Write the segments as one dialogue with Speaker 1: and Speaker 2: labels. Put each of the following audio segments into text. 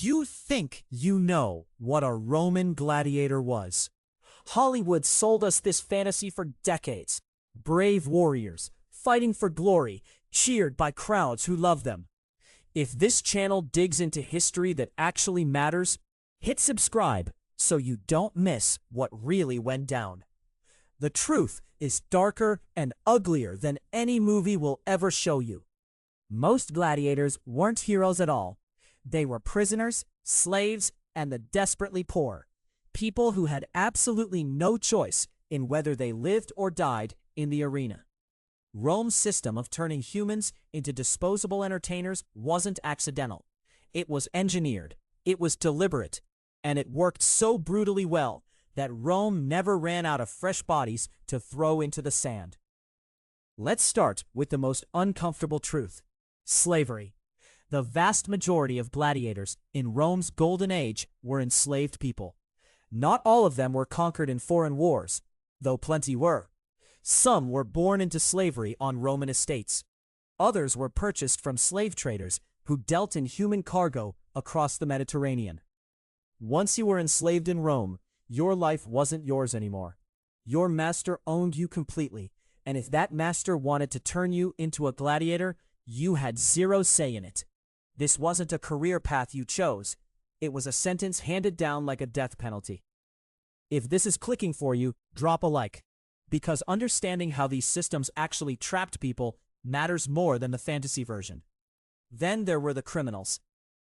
Speaker 1: You think you know what a Roman gladiator was. Hollywood sold us this fantasy for decades. Brave warriors, fighting for glory, cheered by crowds who love them. If this channel digs into history that actually matters, hit subscribe so you don't miss what really went down. The truth is darker and uglier than any movie will ever show you. Most gladiators weren't heroes at all. They were prisoners, slaves, and the desperately poor. People who had absolutely no choice in whether they lived or died in the arena. Rome's system of turning humans into disposable entertainers wasn't accidental. It was engineered, it was deliberate, and it worked so brutally well that Rome never ran out of fresh bodies to throw into the sand. Let's start with the most uncomfortable truth: slavery. The vast majority of gladiators in Rome's golden age were enslaved people. Not all of them were conquered in foreign wars, though plenty were. Some were born into slavery on Roman estates. Others were purchased from slave traders who dealt in human cargo across the Mediterranean. Once you were enslaved in Rome, your life wasn't yours anymore. Your master owned you completely, and if that master wanted to turn you into a gladiator, you had zero say in it. This wasn't a career path you chose. It was a sentence handed down like a death penalty. If this is clicking for you, drop a like, because understanding how these systems actually trapped people matters more than the fantasy version. Then there were the criminals.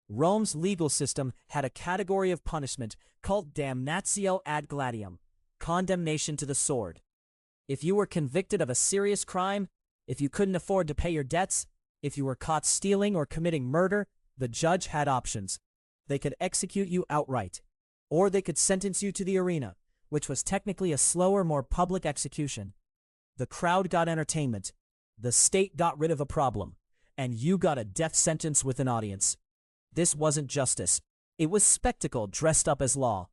Speaker 1: Rome's legal system had a category of punishment called damnatio ad gladium, condemnation to the sword. If you were convicted of a serious crime, if you couldn't afford to pay your debts, if you were caught stealing or committing murder, the judge had options. They could execute you outright, or they could sentence you to the arena, which was technically a slower, more public execution. The crowd got entertainment, the state got rid of a problem, and you got a death sentence with an audience. This wasn't justice. It was spectacle dressed up as law.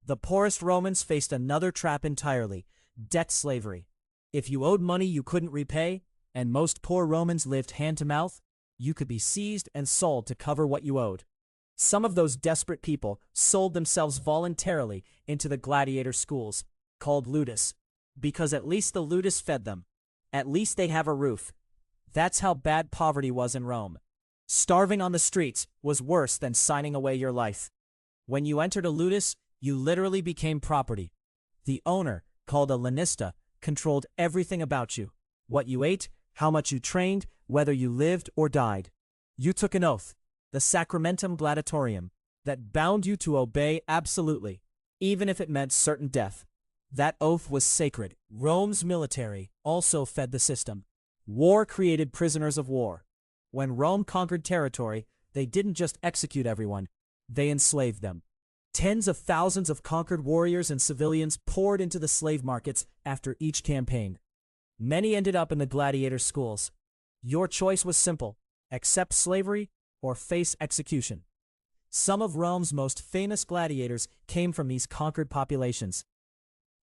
Speaker 1: The poorest Romans faced another trap entirely: debt slavery. If you owed money you couldn't repay, and most poor Romans lived hand-to-mouth, you could be seized and sold to cover what you owed. Some of those desperate people sold themselves voluntarily into the gladiator schools, called Ludus, because at least the Ludus fed them. At least they'd have a roof. That's how bad poverty was in Rome. Starving on the streets was worse than signing away your life. When you entered a Ludus, you literally became property. The owner, called a lanista, controlled everything about you: what you ate, how much you trained, whether you lived or died. You took an oath, the Sacramentum Gladiatorium, that bound you to obey absolutely, even if it meant certain death. That oath was sacred. Rome's military also fed the system. War created prisoners of war. When Rome conquered territory, they didn't just execute everyone, they enslaved them. Tens of thousands of conquered warriors and civilians poured into the slave markets after each campaign. Many ended up in the gladiator schools. Your choice was simple: accept slavery or face execution. Some of Rome's most famous gladiators came from these conquered populations.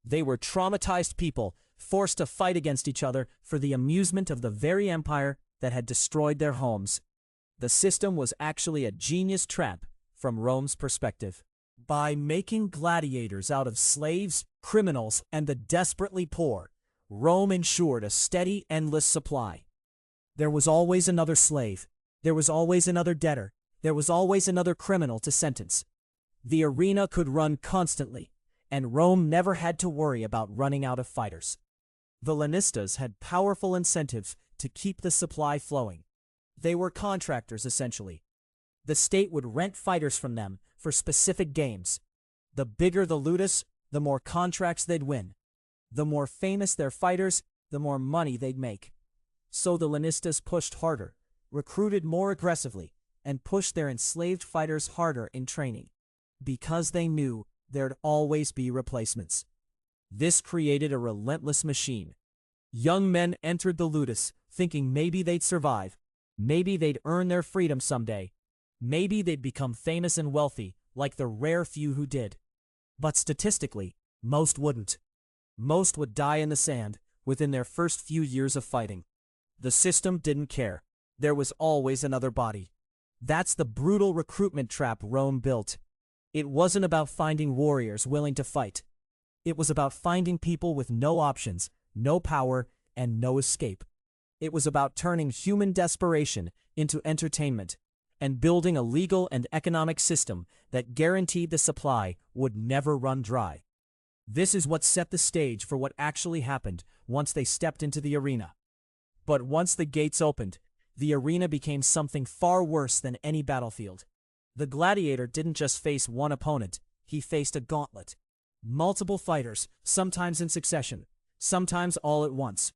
Speaker 1: They were traumatized people, forced to fight against each other for the amusement of the very empire that had destroyed their homes. The system was actually a genius trap from Rome's perspective. By making gladiators out of slaves, criminals, and the desperately poor, Rome ensured a steady, endless supply. There was always another slave. There was always another debtor. There was always another criminal to sentence. The arena could run constantly, and Rome never had to worry about running out of fighters. The lanistas had powerful incentives to keep the supply flowing. They were contractors, essentially. The state would rent fighters from them for specific games. The bigger the ludus, the more contracts they'd win. The more famous their fighters, the more money they'd make. So the lanistas pushed harder, recruited more aggressively, and pushed their enslaved fighters harder in training, because they knew there'd always be replacements. This created a relentless machine. Young men entered the ludus thinking maybe they'd survive, maybe they'd earn their freedom someday, maybe they'd become famous and wealthy like the rare few who did. But statistically, most wouldn't. Most would die in the sand within their first few years of fighting. The system didn't care. There was always another body. That's the brutal recruitment trap Rome built. It wasn't about finding warriors willing to fight. It was about finding people with no options, no power, and no escape. It was about turning human desperation into entertainment and building a legal and economic system that guaranteed the supply would never run dry. This is what set the stage for what actually happened once they stepped into the arena. But once the gates opened, the arena became something far worse than any battlefield. The gladiator didn't just face one opponent, he faced a gauntlet. Multiple fighters, sometimes in succession, sometimes all at once.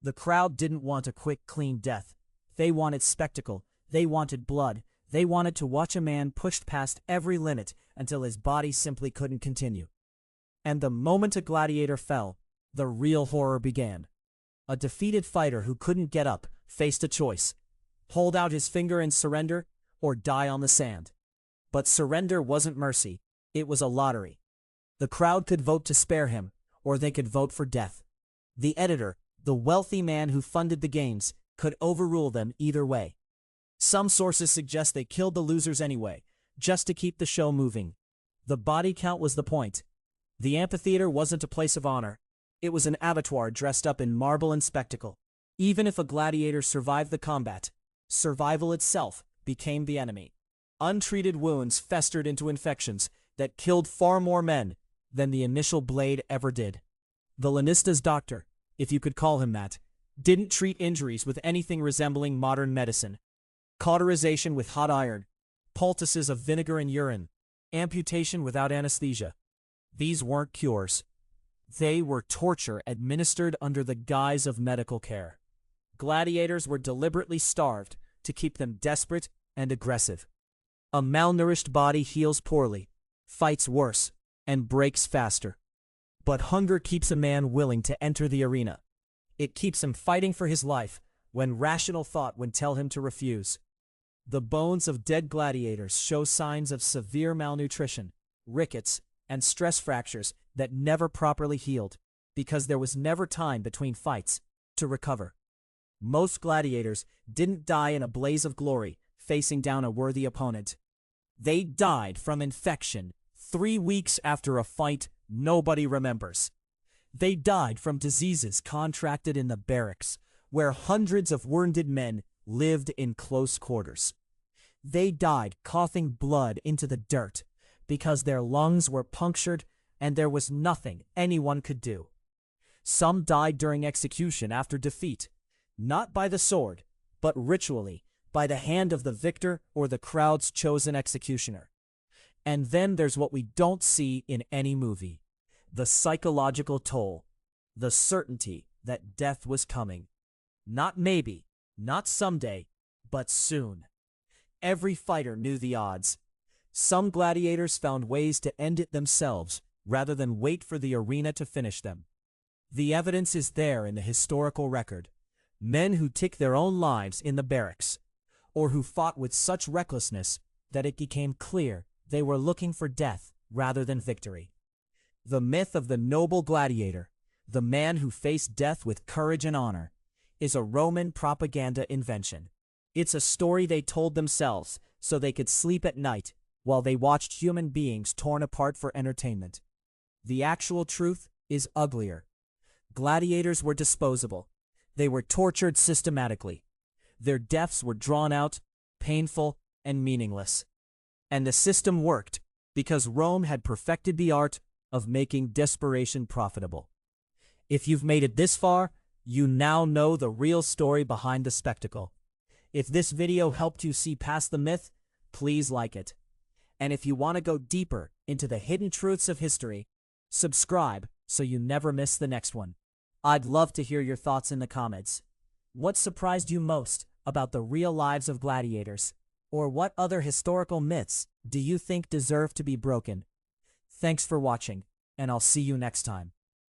Speaker 1: The crowd didn't want a quick, clean death. They wanted spectacle, they wanted blood, they wanted to watch a man pushed past every limit until his body simply couldn't continue. And the moment a gladiator fell, the real horror began. A defeated fighter who couldn't get up faced a choice: hold out his finger and surrender, or die on the sand. But surrender wasn't mercy, it was a lottery. The crowd could vote to spare him, or they could vote for death. The editor, the wealthy man who funded the games, could overrule them either way. Some sources suggest they killed the losers anyway, just to keep the show moving. The body count was the point. The amphitheater wasn't a place of honor. It was an abattoir dressed up in marble and spectacle. Even if a gladiator survived the combat, survival itself became the enemy. Untreated wounds festered into infections that killed far more men than the initial blade ever did. The Lanista's doctor, if you could call him that, didn't treat injuries with anything resembling modern medicine. Cauterization with hot iron, poultices of vinegar and urine, amputation without anesthesia. These weren't cures. They were torture administered under the guise of medical care. Gladiators were deliberately starved to keep them desperate and aggressive. A malnourished body heals poorly, fights worse, and breaks faster. But hunger keeps a man willing to enter the arena. It keeps him fighting for his life when rational thought would tell him to refuse. The bones of dead gladiators show signs of severe malnutrition, rickets, and stress fractures that never properly healed, because there was never time between fights to recover. Most gladiators didn't die in a blaze of glory, facing down a worthy opponent. They died from infection 3 weeks after a fight nobody remembers. They died from diseases contracted in the barracks, where hundreds of wounded men lived in close quarters. They died coughing blood into the dirt, because their lungs were punctured and there was nothing anyone could do. Some died during execution after defeat, not by the sword, but ritually, by the hand of the victor or the crowd's chosen executioner. And then there's what we don't see in any movie: the psychological toll, the certainty that death was coming. Not maybe, not someday, but soon. Every fighter knew the odds. Some gladiators found ways to end it themselves rather than wait for the arena to finish them. The evidence is there in the historical record. Men who took their own lives in the barracks, or who fought with such recklessness that it became clear they were looking for death rather than victory. The myth of the noble gladiator, the man who faced death with courage and honor, is a Roman propaganda invention. It's a story they told themselves so they could sleep at night while they watched human beings torn apart for entertainment. The actual truth is uglier. Gladiators were disposable. They were tortured systematically. Their deaths were drawn out, painful, and meaningless. And the system worked because Rome had perfected the art of making desperation profitable. If you've made it this far, you now know the real story behind the spectacle. If this video helped you see past the myth, please like it. And if you want to go deeper into the hidden truths of history, subscribe so you never miss the next one. I'd love to hear your thoughts in the comments. What surprised you most about the real lives of gladiators? Or what other historical myths do you think deserve to be broken? Thanks for watching, and I'll see you next time.